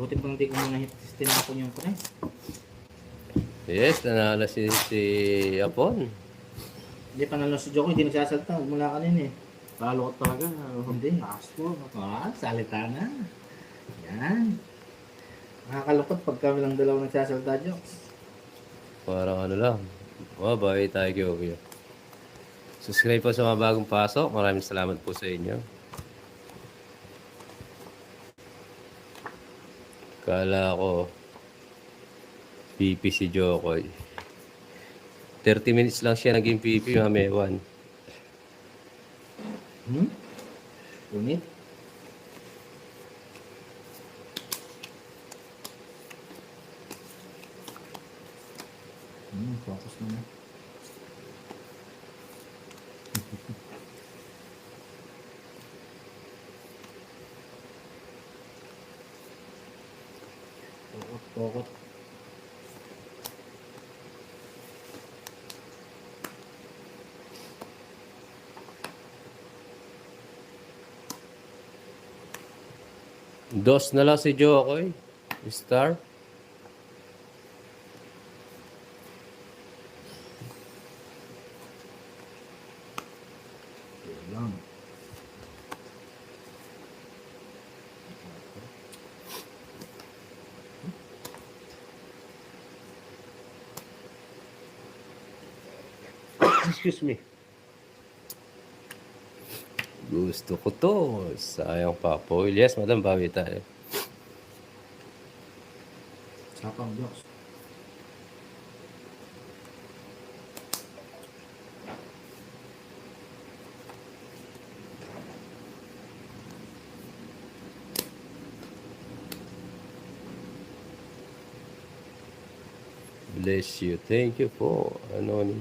Buti pang hindi ko muna tinapon yung pre. Yes, nanalo si Apon. Hindi pa nalo si Joko, hindi nagsasalta. Mula kanina eh. Talo ka talaga. Hindi. Asko. Salita na. Yan. Nakakalungkot pag kami lang dalawa nagsasalta, Jokes. Parang ano lang. Mabay tayo kyo. Subscribe po sa mga bagong pasok. Maraming salamat po sa inyo. Kala ko PP si Jokoy. 30 minutes lang siya naging PP, mamewan. Unit. Focus naman. Pokot. Dos na lang si Jokoy. Star. Lang. Excuse me. Gusto ko to. Sayang pa po. Yes, madam, bawi tayo. Sapang Jokes. Bless you. Thank you po. Ano ni?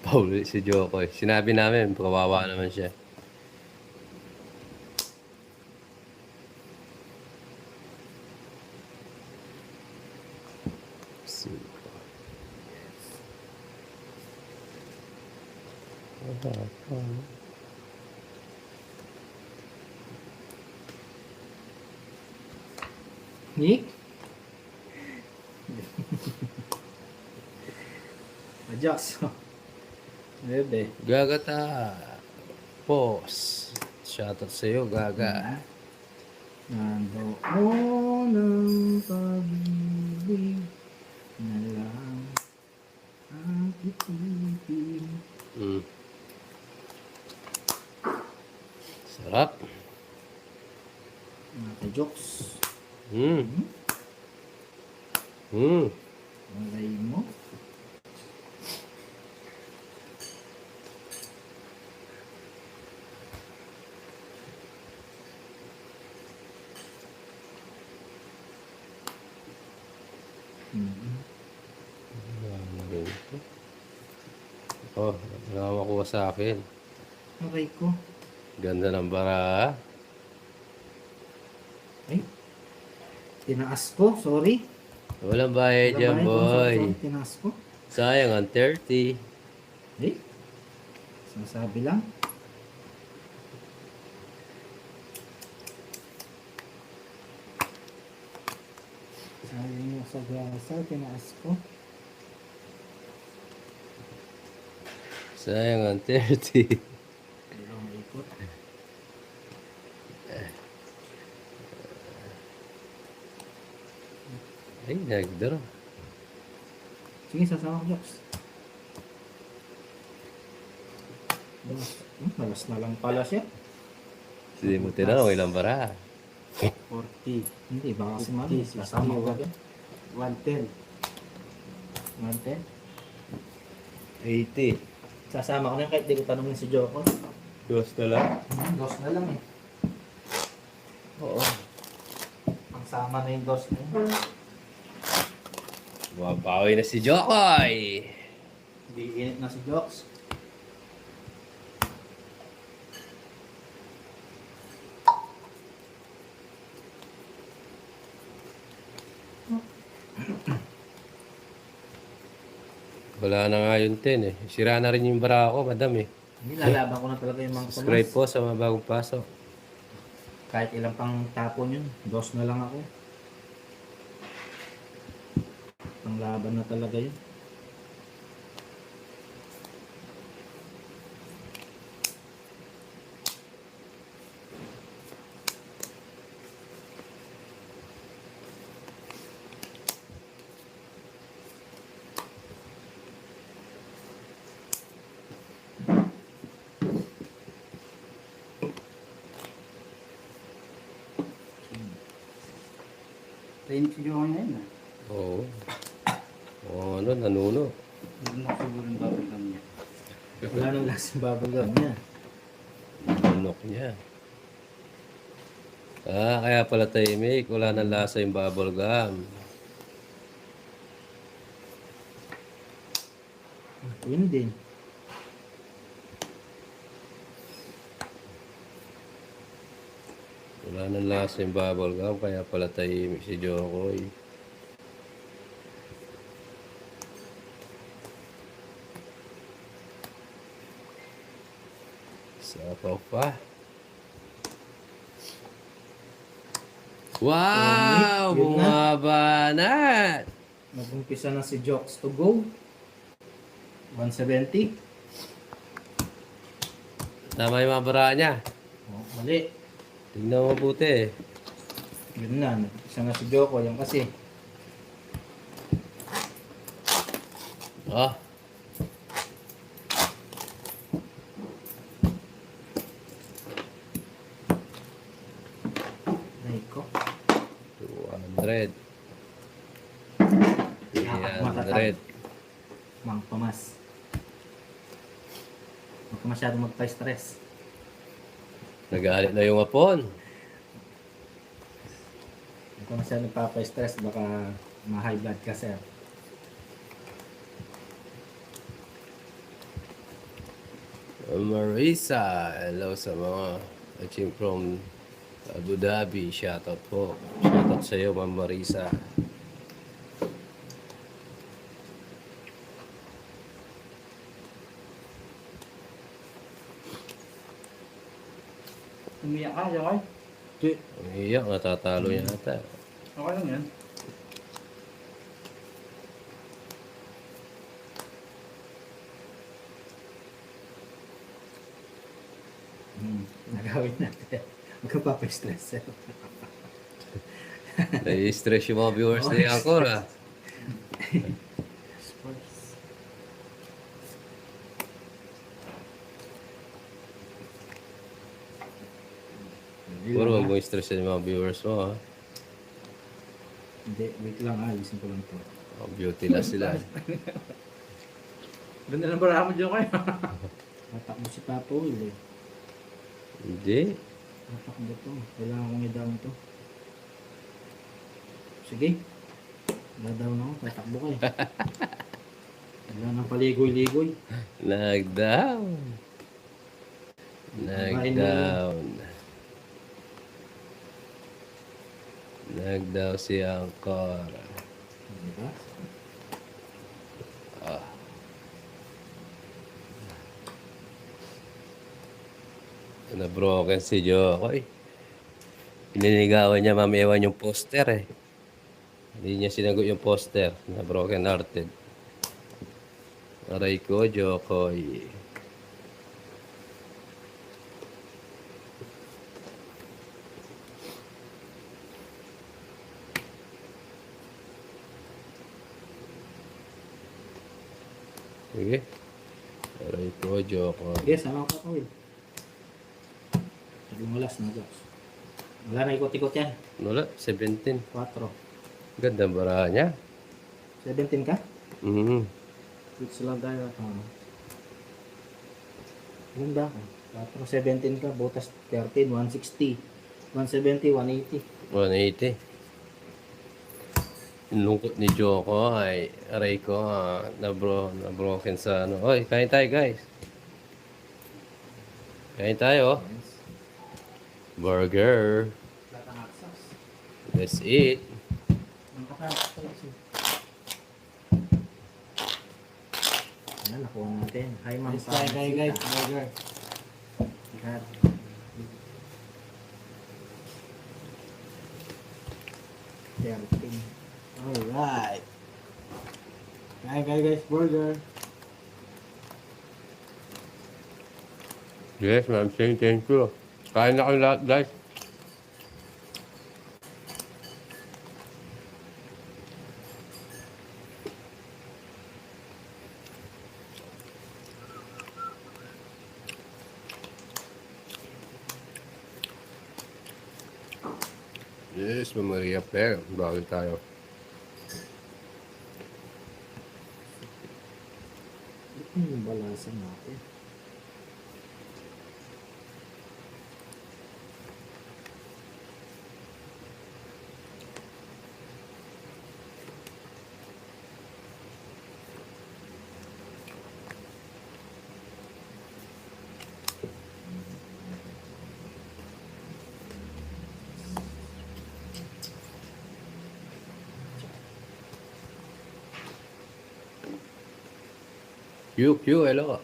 Paul, si Jokoy. Sinabi namin, kawawa naman siya. Nick? Adjust. Bebe. Gagata. Pause. Shoutout sa'yo, Gaga. Nandoon ang pag-ibig na lang ang itigil. Sarap. Mga Jokes. Malay mo. Oh, nakakuha sa akin. Aray ko. Ganda ng bara. Ay. Tinaas ko. Sorry. Walang bayad dyan, boy. Tinaas ko. Sayang ang 30. Eh. Sinasabi lang. Sabi mo sa grasa. Tinaas ko. Sayang ang 30. Dalawang ikot. Ay, nagdaro. Sige, sasama ko, Jokes. Malas na lang pala siya. Hindi mo tinanong ilang bara. 40. Hindi, baka kasi mami. 50, Sasama ko 60, agad. 110. 110. 80. Sasama ko na kahit di ko tanongin si Joko. Dos na lang. Dos na lang eh. Oo. Ang sama na yung dos na yun. Bumabawi na si Jokoy. Hindi init na si Jokes. Wala na nga yung 10 eh. Sira na rin yung bara ko, madam eh. Hindi, lalaban ko na talaga yung mga Subscribe po sa mga bagong pasok. Kahit ilang pang tapon yun, dos na lang ako. Panglaban na talaga yun. Train si Johan ngayon ah. Oo. Oo, ano, nanuno. Hindi na siguro yung bubble gum niya. Wala nang lasang bubblegum niya. Nanunok niya. Kaya pala tahimik. Wala nang lasa yung bubble gum. Yun din. Wala nang lasa yung bubble gum. Kaya pala tahimik si Jokoy. Sapaw pa. Wow! Yun na. Bumaba na! Nag-umpisa na si Jokes to go. 170. Tama yung mga bara niya. Oh, mali. Tingnan mo mabuti. Yun na. Nag-umpisa na si Joko. Yan kasi. Ah, Ay ko. 200. 300. Mang Tomas. Huwag ka masyadong magpa-stress. Nagalit na yung apon. Huwag ka masyadong magpa-stress. Baka ma-high blood ka, sir. Marisa, hello sa mga watching from Abu Dhabi. Shoutout po. Shoutout sa iyo, Ma'am Marisa. Umiyak ka, Jokoy? Di. Iyak, natatalo yata. Okay lang yan. Nagawin natin. Huwag ka pa-stress, sir. Nai-stress yung mga viewers ni Angkor, ah. Sports. Puro wag mo stress yung mga viewers mo, ah. Hindi, wait lang. Alisin ko lang to. Oh, beauty na sila. Ganda ng bara mo, Jokoy. Tatakbo si Papa Will eh. Hindi. Tatakbo to. Kailangan kong i-down to. Sige. Na-down ako. Tatakbo ka eh. Wala nang paligoy-ligoy. Nag-down. Nag-down. Nag-down si Angkor. Diba? Na-broken si Jokoy. Ininigawan niya mamiwan yung poster eh. Hindi niya sinagot yung poster. Na-broken hearted. Aray ko, Jokoy. Sige. Aray ko, Jokoy. Sige, sama ko Papa Will. Lumulas na Diyos. Wala na ikot-ikot yan. Wala, 17. 4. Ganda bara niya. 17 ka? Mhm. Switch lang tayo. Ganda ka. 4, 17 ka. Butas 13, 160. 170, 180. 180. Yung lungkot ni Joko ay aray ko na-broken sa ano. Oy, kain tayo guys. Kain tayo. Burger. Latang aksas. Let's eat. Ang kakasas pala siya. Ayan, nakuha natin. Hi, Ma'am. Yes, tayo guys. Burger. Sikat. 13. Alright. Guys, burger. Yes, ma'am. Thank you. Kain na kayo lahat, guys. Yes, Ma'am Maria Pe. Bawal tayo. Ito yung balasan natin. Hello ka.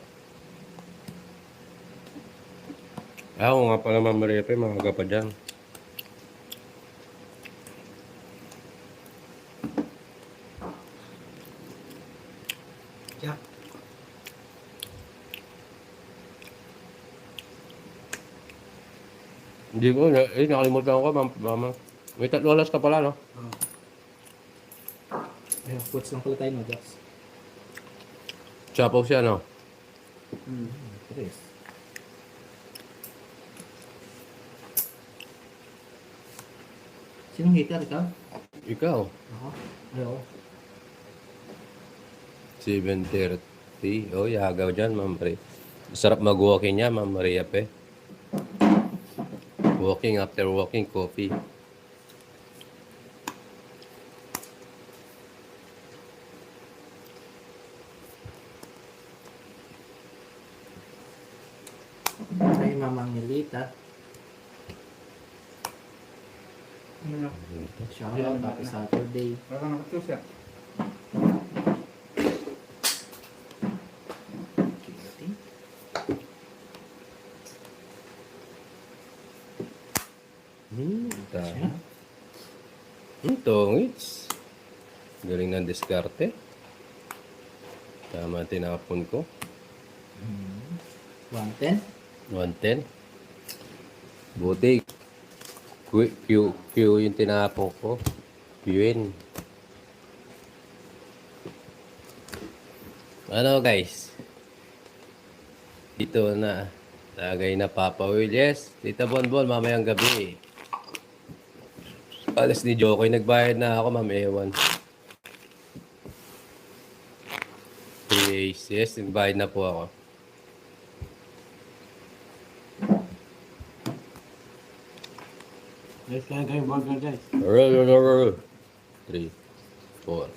Ako nga pala, Ma'am Maria Pe. Maaga pa dyan. Jack. Hindi ko, nakalimutan ko, mama. May 3 oras ka pala, no? Ayun, puts lang pala tayo no, Jax. Chapaw siya, no? Chris. Sinong hitter ikaw? Ikaw. Ako? Ayaw. 7:30. Oh, yagaw dyan, Ma'am Maria. Sarap mag-walking niya, Ma'am Maria Pe. Walking after walking, coffee. Ay, Mamang Nilita. Ano na? Shout out, happy Saturday. Wala kang nakatus yan. Siya. Tongits. Galing ng diskarte. Tama tinapon ko. 110. 110. Buti. Q yung tinapon ko. Qin. Ano guys? Dito na. Tagay na Papa Will. Yes. Tita Bonbon, mamayang gabi. Alas ni Jokoy, nagbayad na ako, Ma'am Ewan. 3 A's. Yes, nagbayad na po ako. Guys, kain burger, guys. 3, 4,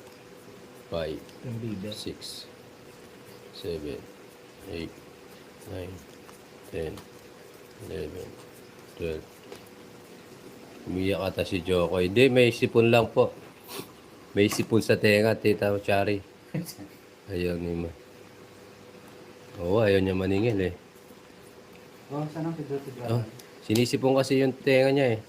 5, Yung bibe. 6, 7, 8, 9, 10, 11, 12. Umiyak ata si Joko. Hindi, may sipon lang po. May sipon sa tenga, Tita Chari. Ayaw ni Ma. Oo, ayaw niya maningil eh. Oh, saan ang pidot? Oh, sinisipon kasi yung tenga niya eh.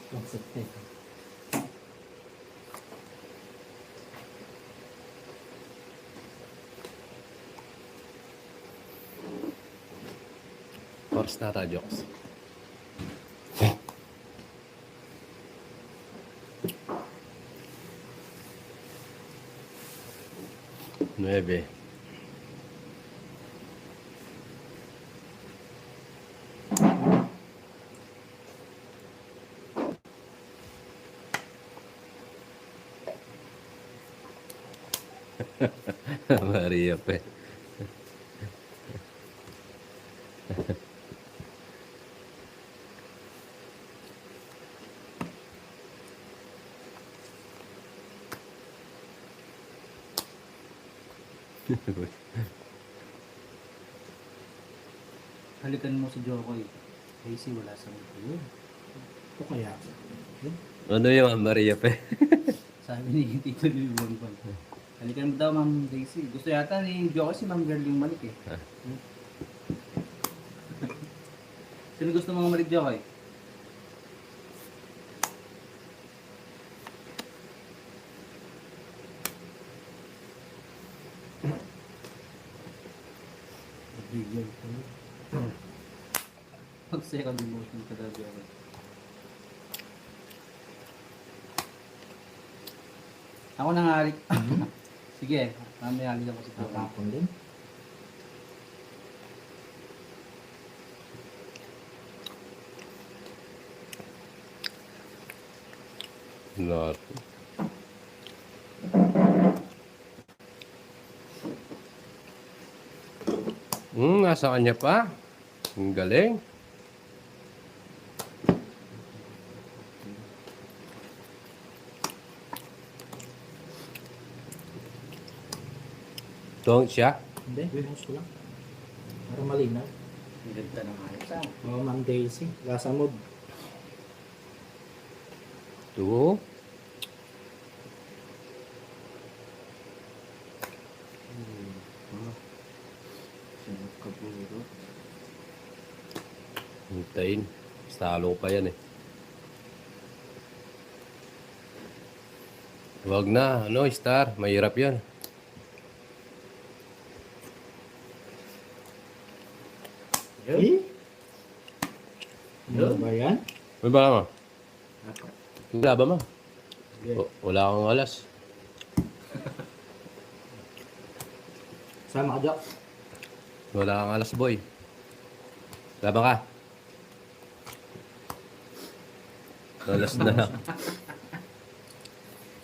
Concept eh. Oras na ata, Jokes. Nuebe. Maria Pe. Halikan mo si Jokoy. Casey, wala sa mundo. Ito kaya. Ano yung Maria Pe? Sabi ni Tito Lil Bonbon. Halikan mo daw, Ma'am Daisy. Gusto yata ni Jokoy si Ma'am Gerling Malik eh. Sino gusto mga Malik Jokoy? Pag second emotion ka daw Jokoy. Ako nang halik. Sige, mamaya halik ako si Jokoy. Natapon din. Not. Nasa kanya pa. Ang galing. Tuwang siya. Hindi, bimus ko lang. Para malinaw. Ang ganda ng ayos ah. Oh, Ma'am Daisy. Lasa mood. Two. Sinot ka puro. Hintayin. Salo pa yan eh. Huwag na. Ano, Star? Mahirap yan. Eh? Ano ba yan? May ba mo? Ako. Wala ba mo? Yeah. Wala kang alas. Sama ka, Jok. Wala kang alas, boy. Laban ka. Alas na lang.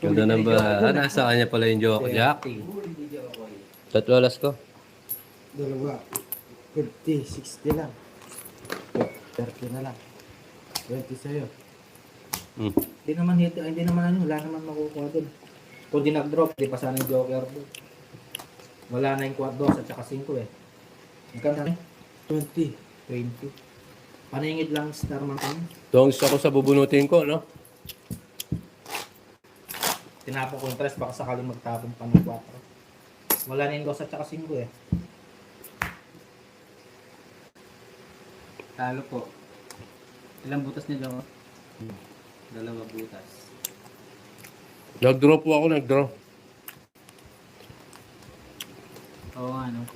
Ganda na ba? Nasa kanya pala yung joke, Jack. Huli ni Jokoy. Tatlo alas ko. Dalawa. 50, 60 lang. 30 na lang. 20 sa'yo. Hindi naman hit, hindi naman ano, wala naman makukuha doon. Kung di nag-drop, di pa sana yung joker doon. Wala na yung quad dos at saka 5 eh. Magkano na? 20. 20. Paningid lang star man kami. Tongs ako sa bubunutin ko, no? Tinapon ko yung 3 baka sakaling magtapon pa ng 4. Wala na yung dos at saka 5 eh. Talo po. Ilang butas niya Jokoy? 2 butas. Nag-draw po ako, nag-draw. Oo nga no.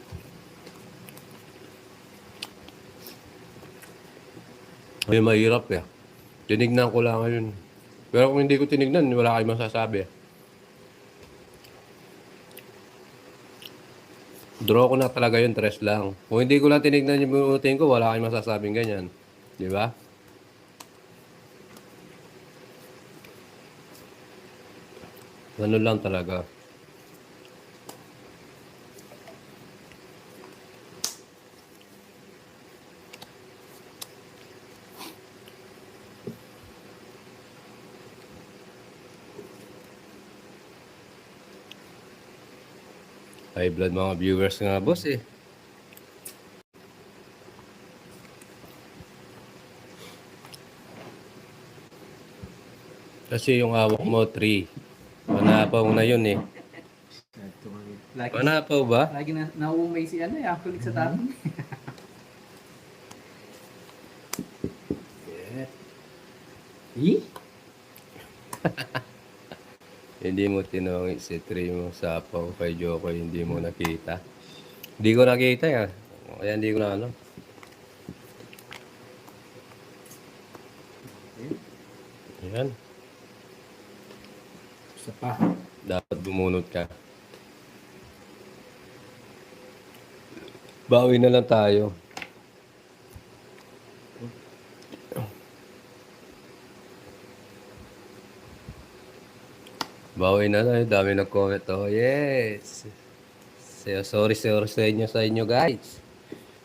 Ay, mahirap eh. Tinignan ko lang ngayon. Pero kung hindi ko tinignan, wala kayong masasabi. Draw ko na talaga yun, 3 lang. Kung hindi ko lang tinignan yung bunutin ko, wala kayong masasabing ganyan. Di ba? Ganun lang talaga. High blood mga viewers nga, boss eh. Kasi yung hawak mo, 3. Panapaw na yun eh. Lagi, Panapaw ba? lagi na nauumay si ano eh, kulik sa tatong. Eh? Hindi mo tinangi si 3 mo sa paw kay Joko, hindi mo nakita. Hindi ko nakita yan. Kaya hindi ko na ano. Yan. Isa pa. Dapat bumunot ka. Bawi na lang tayo. Bawi na lang. Dami nag-comment. Oh, yes. Sorry sa inyo guys.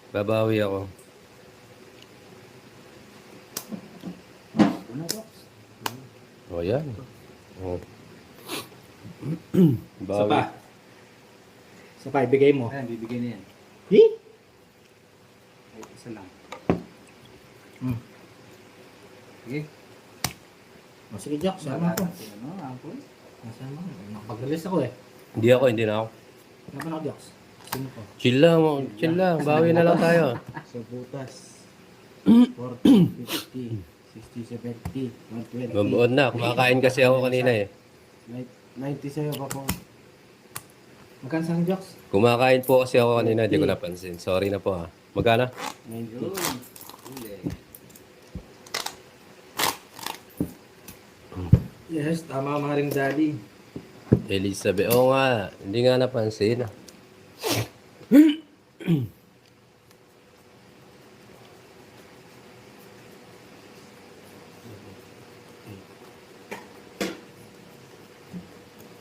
Babawi ako. Ano box? Oh, yan. Oh. Isa pa. Sa 5, bigay mo. Ayan, bibigay na yan. Eh? Kahit isa lang. Hmm. Sige. O, sige, Jack. Sama ko. Ano, Uncle? Nasama ko. Nakapag-release ako eh. Hindi na ako. Nasaan ako, Jack? Sino ko? Chill lang. Bawi na lang tayo. Sa butas. 40, 50, 60, 70, 120. Mabuod na. Kumakain kasi ako kanina eh. 90 sa'yo pa po. Magkano sa'yo, Jocks? Kumakain po kasi ako kanina. Hindi ko napansin. Sorry na po ha. Magkano? 90. Yun. Huli. Yes, tama mga ring daddy. Elizabeth. Oo nga. Hindi nga napansin.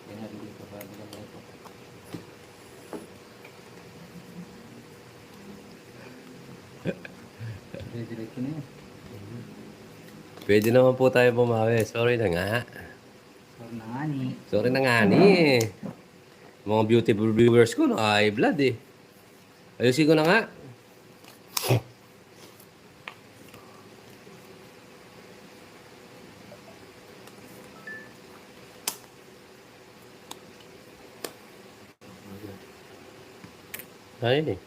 Kaya hindi ka pa bilang ito. Diretso na yan. Pwede naman po tayo bumawi. Sorry na nga. Sorry na nga ni. Sorry na nga ni. Mga beautiful viewers ko, high blood eh. Ayusin ko na nga. Ayun eh.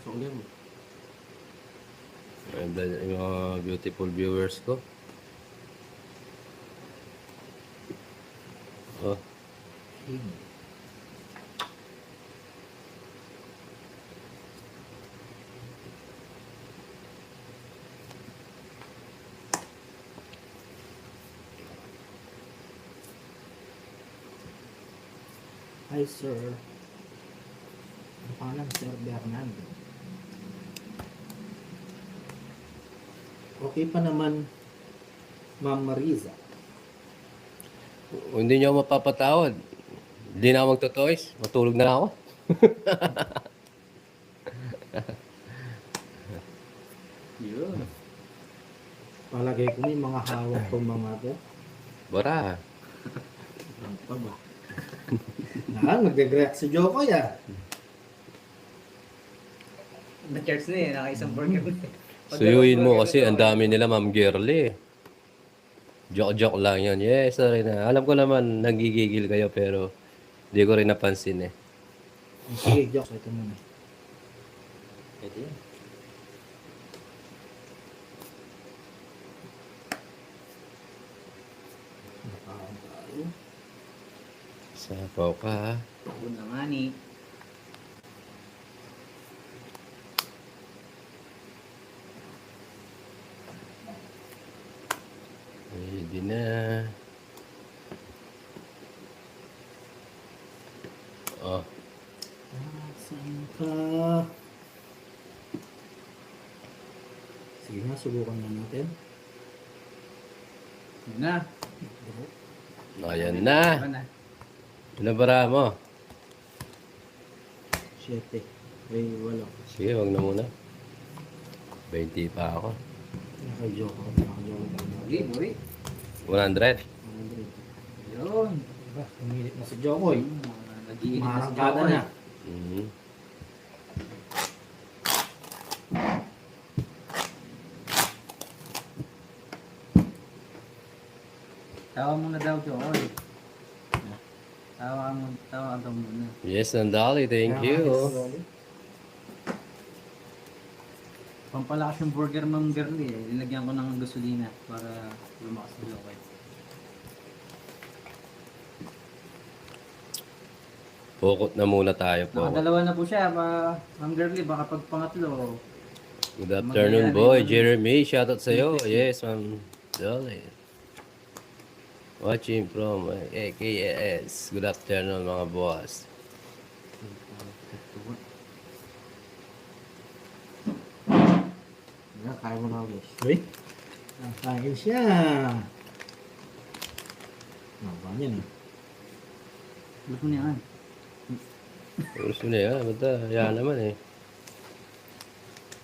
Sukli mo. High blood yung mga beautiful viewers ko. Oh. Hi, sir. Ang pangalan, Sir Bernardo. Okay pa naman, Ma'am Mariza. Hindi niyo ako mapapatawad. Hindi na ako magtotoys. Matulog na lang ako. Yun. Palagay ko may mga hawak ko mga to. Bara. Ano pa ba? Nag-react si Joko ya. Na-charge na eh. Naka-isang burger na eh. Suyuin mo kasi ang dami nila, Ma'am Girly. Joke lang yan. Yes, sorry na. Alam ko naman nagigigil kayo pero hindi ko rin napansin eh. Sige, Joko. Ito muna. Pwede yan. Nakaon tayo. Sapaw ka ha. Yun na nga ni. Pwede na. Oh, Saan ka? Sige nga, subukan na natin. Yun na. ayan na. Ano na? Pinabara mo. 7. Ay, wala. Sige, wag na muna. 20 pa ako. Naka-Joko. Muli, muli. 100. Yun. Diba, umilit na si Joko eh. Nag-iinit na si Marangkada Joko na. eh. Mhm. Tawa mo na daw, Joko eh. Tawa daw muna. Yes, Nandali. Thank you. Pampalakas yung burger Ma'am Girly eh. Nilagyan ko ng gasolina para lumakas na Joko eh. Pukot na muna tayo po. Nakadalawa na po siya, Ma'am Girly. Baka pag pangatlo, Good afternoon, boy. Jeremy, shoutout sa'yo. Yes, Ma'am Dolly. Watching from AKS. Good afternoon, mga boss. Kaya mo na guys. Uy. Kain siya. Ba yan eh. gusto niya nga. Gusto na yan. Bata, yan naman eh.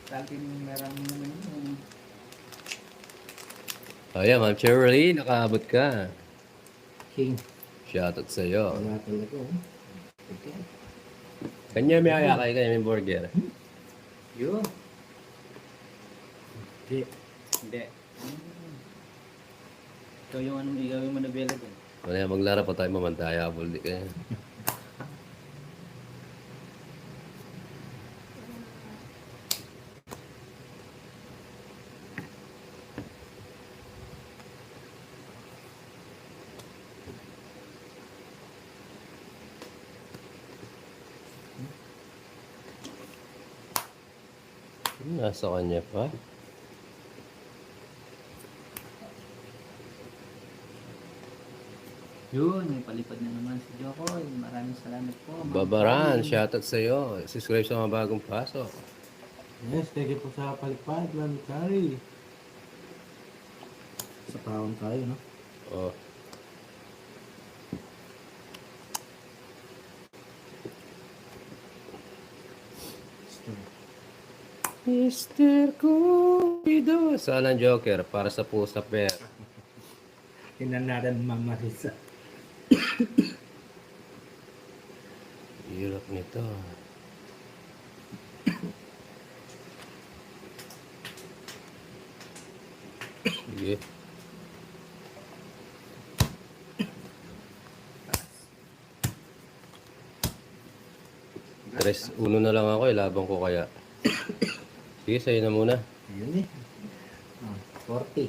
Dati meron naman yun. Ayan, Ma'am Cherry, nakaabot ka. King. Shoutout sa'yo. Wala talaga oh. Okay. Kanya may kaya kanya may burger. Yun. Hindi. Hindi. Ikaw yung anong igawin mo na bela dyan. Wala maglaro pa tayo mamantaya. Buldi ka. Nasa kanya pa. Yun, may palipad na naman si Jokoy. Maraming salamat po. Ma'am Babaran, Karen. shoutout sa iyo. Subscribe sa mga bagong pasok. Yes, thank you po sa palipad, Mami Kari. Sa taon tayo, no? Oh. Mr. Cupido. Saan ang Joker? Para sa pusa per. Tingnan natin Mama Risa. Hirap nito. Sige. Tres, uno na lang ako, ilabang ko kaya. Sige, sa'yo na muna. Ayun eh. 40.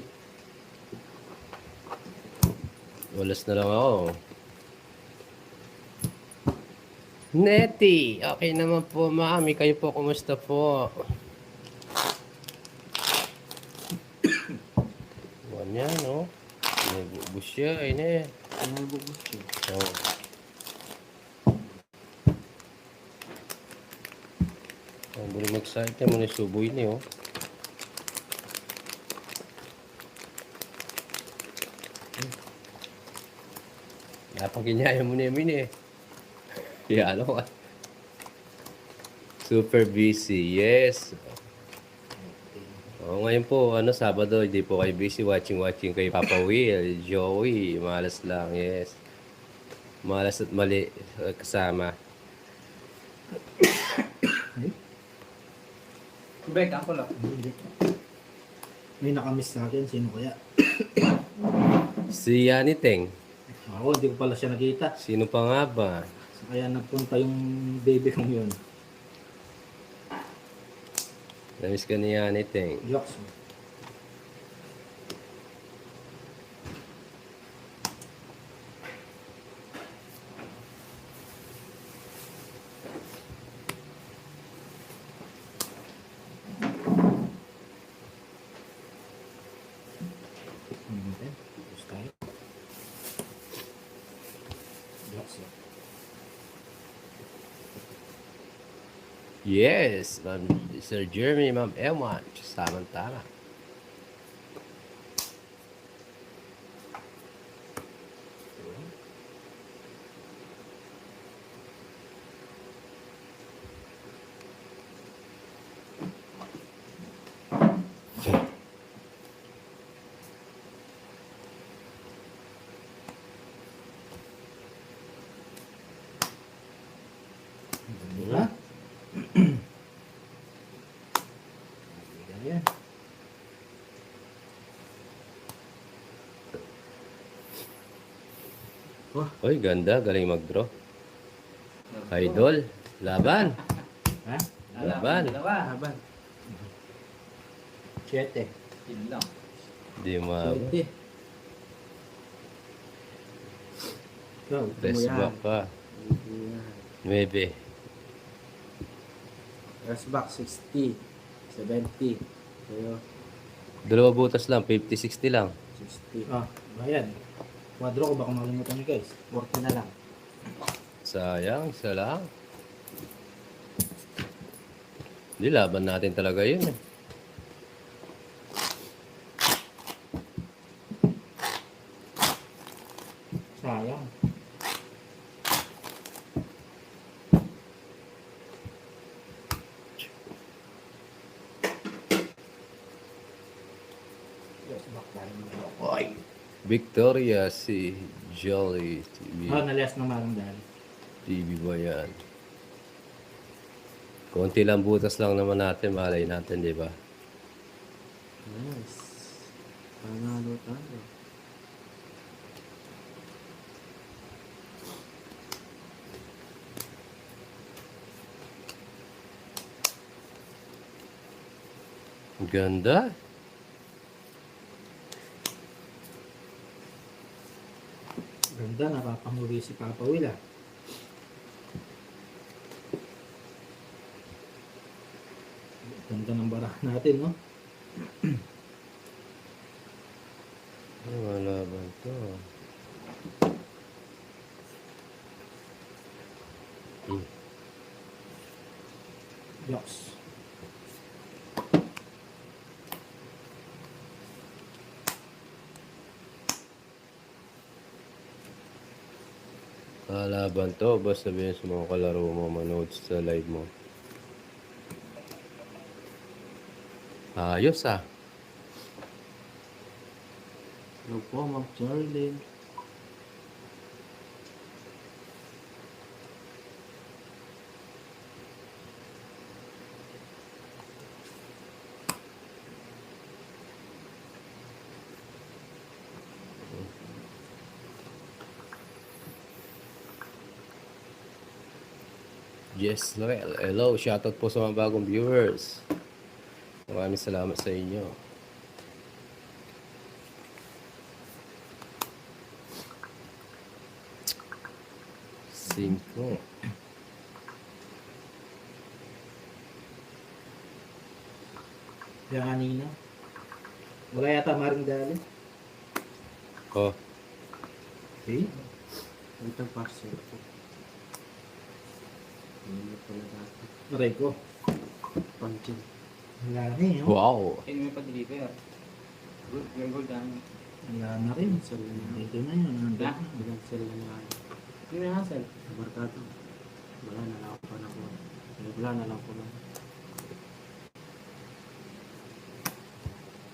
Walas na lang ako. Netty! Okay naman po, mami. Kayo po, kumusta po? Ganyan, no? May bubus siya, ine. Ano bubus siya? Oh. Ang buli mag-site mo na suboy niyo. Oh. Napaginyayan mo na yun eh. Kaya ano ka? Super busy, yes. Oo, ngayon po, Sabado, hindi po kayo busy watching kay Papa Will, Joey, malas lang, yes. Malas at mali kasama. Bek, ako lang. Hindi. May nakamiss sa akin. Sino kaya? Si Yani Teng, Ako, hindi ko pala siya nakita. sino pa nga ba? So, kaya nagpunta yung baby kong yun. Namiss ka ni Yani Teng. Jokes. Tapos tayo. Jokes. Yes, Ma'am Sir Jeremy, Ma'am Ewan, samantala. Ha? Ayan. Oy, ganda, galing mag-draw. Idol, laban. Ha? Laban. Dalawa. Laban. 7. Yun lang. Di ma... 7. Ikaw, Best back pa. 9. Rest back 60. 70. Kayo, Dalawa butas lang, 50-60 lang. 60. Ah, ayan. Quadro ko baka makalimutan niyo guys. 40 na lang. Sayang, isa lang. Hindi, laban natin talaga yun eh. Sayang. Rest back tayo. Oy! Victoria si Jolly TV. Oh, nalas na marang dahil. TV ba yan? Konti lang butas lang naman natin, malay natin, di ba? Nice. Panalo tayo. Ang ganda. Ganda, napapanguli si Papa Will ah. Ganda ng barahan natin, no? Ay, wala ba ito? Yoks. Kalaban to, basta sabihin sa mga kalaro mo, manood sa live mo. Ayos ah. Hello po, Ma'am Charlene. Yes, Noel. Hello, shoutout po sa mga bagong viewers. Maraming salamat sa inyo. Cinco. Yung kanina. Wala yata maring dali. Oh, Okay. Ito parcel ko. Ano pala dati? Aray ko. Panchin. Wala na eh, oh. wow. May pa-deliver. Good, you're good, dami. Wala na rin. Ito na yun. Nandun Ha? na. Bilansel na nga. Hindi na hassle. Barkado. Wala na lang ako na ko. Wala na lang ko na.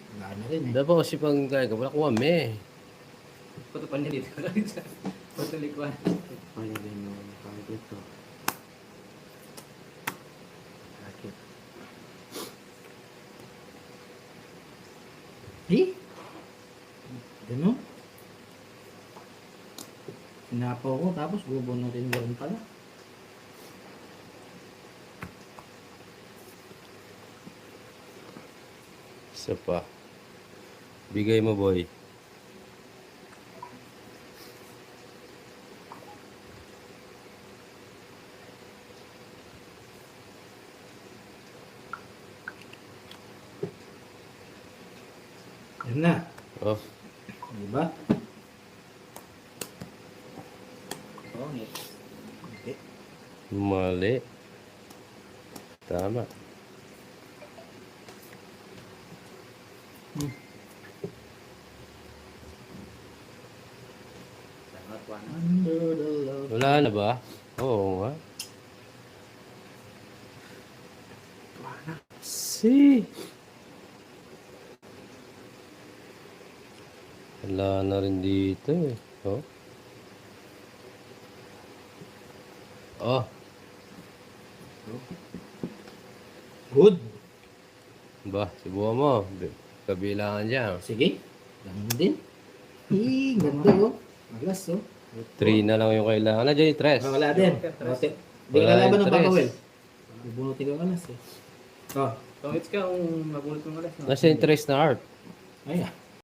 Wala na rin eh. Dapat kasi pang kaya ka, wala ko me. Puto pa niya dito. Puto likuan. Pwede din yung kahit ito. Bakit? Eh? Gano'n? Sinapaw ko tapos bubunutin mo rin pala. Isa pa. Bigay mo, boy. Yan na. Oh, Diba? Oh, next. Okay. mali. Tama. Dapat one. Under the love. Wala na ba? Oo nga. Si. Wala na rin dito eh. Oh. Oh, Good. ba, subukan mo. Kabilangan dyan. Sige. Ganun din. Ganda oh. Alas oh. 3 na lang yung kailangan. Nandiyan yung 3. Wala din. Hindi ka Wala laban yung ng tres. papawel. Bubunutin ka alas eh. Oh. Tungits ka kung mabulot mo ulit. Nasa yung 3 na art. Ayan.